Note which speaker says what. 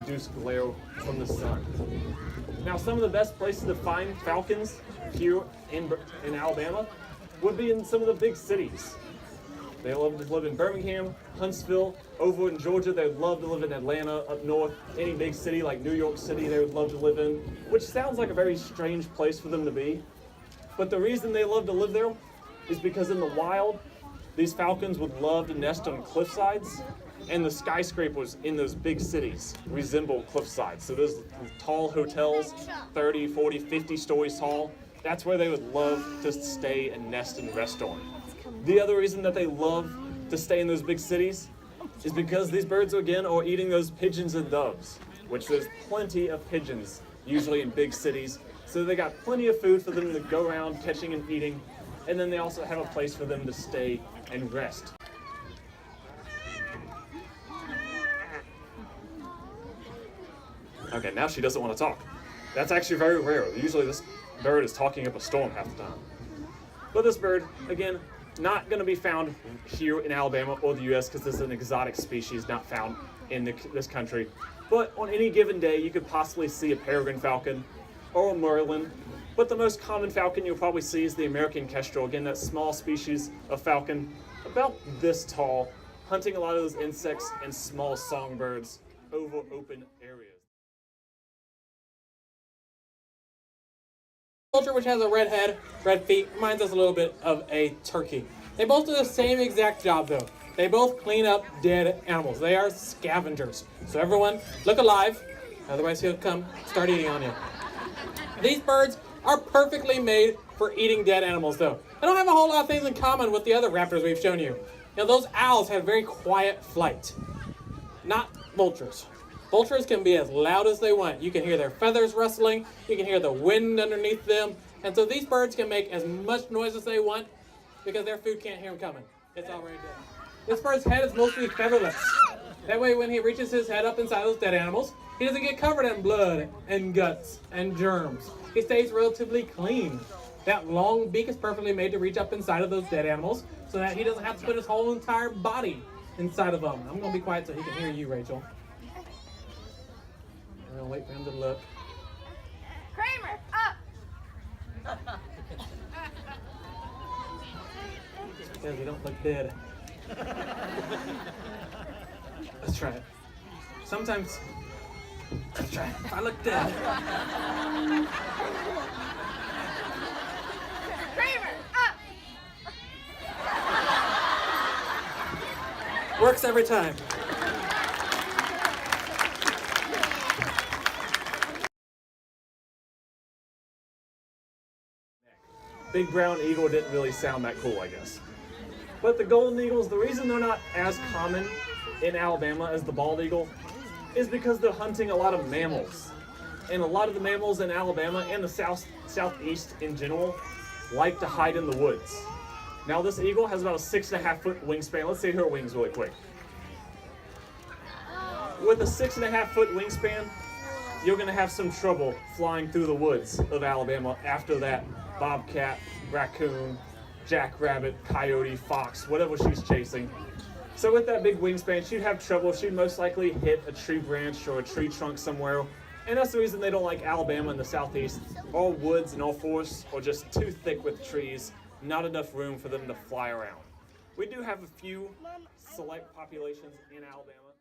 Speaker 1: reduce glare from the sun. Now, some of the best places to find falcons here in Alabama would be in some of the big cities. They love to live in Birmingham, Huntsville. Over in Georgia, they would love to live in Atlanta. Up north, any big city like New York City, they would love to live in, which sounds like a very strange place for them to be. But the reason they love to live there is because in the wild, these falcons would love to nest on cliff sides, and the skyscrapers in those big cities resemble cliff sides. So those tall hotels, 30, 40, 50 stories tall, that's where they would love to stay and nest and rest on. The other reason that they love to stay in those big cities is because these birds, again, are eating those pigeons and doves, which there's plenty of pigeons, usually in big cities. So they got plenty of food for them to go around catching and eating, and then they also have a place for them to stay and rest. Okay, now she doesn't want to talk. That's actually very rare. Usually this bird is talking up a storm half the time. But this bird, again, not going to be found here in Alabama or the U.S. because this is an exotic species not found in this country. But on any given day, you could possibly see a peregrine falcon or a merlin. But the most common falcon you'll probably see is the American Kestrel. Again, that small species of falcon, about this tall, hunting a lot of those insects and small songbirds over open areas.
Speaker 2: Vulture, which has a red head, red feet, reminds us a little bit of a turkey. They both do the same exact job though. They both clean up dead animals. They are scavengers. So everyone, look alive, otherwise he'll come start eating on you. These birds are perfectly made for eating dead animals though. They don't have a whole lot of things in common with the other raptors we've shown you. You know, those owls have very quiet flight, not vultures. Vultures can be as loud as they want. You can hear their feathers rustling, you can hear the wind underneath them, and so these birds can make as much noise as they want because their food can't hear them coming. It's already dead. This bird's head is mostly featherless. That way when he reaches his head up inside those dead animals, he doesn't get covered in blood and guts and germs. He stays relatively clean. That long beak is perfectly made to reach up inside of those dead animals so that he doesn't have to put his whole entire body inside of them. I'm going to be quiet so he can hear you, Rachel. I'm gonna wait for him to look.
Speaker 3: Kramer, up!
Speaker 2: Because you don't look dead. Let's try it. Sometimes, let's try it. If I look dead.
Speaker 3: Kramer, up!
Speaker 2: Works every time.
Speaker 1: Big brown eagle didn't really sound that cool, I guess. But the golden eagles, the reason they're not as common in Alabama as the bald eagle is because they're hunting a lot of mammals. And a lot of the mammals in Alabama and the southeast in general like to hide in the woods. Now this eagle has about a 6.5-foot wingspan. Let's see her wings really quick. With a 6.5-foot wingspan, you're gonna have some trouble flying through the woods of Alabama after that bobcat, raccoon, jackrabbit, coyote, fox, whatever she's chasing. So with that big wingspan, she'd have trouble. She'd most likely hit a tree branch or a tree trunk somewhere. And that's the reason they don't like Alabama in the southeast. All woods and all forests are just too thick with trees, not enough room for them to fly around. We do have a few select populations in Alabama.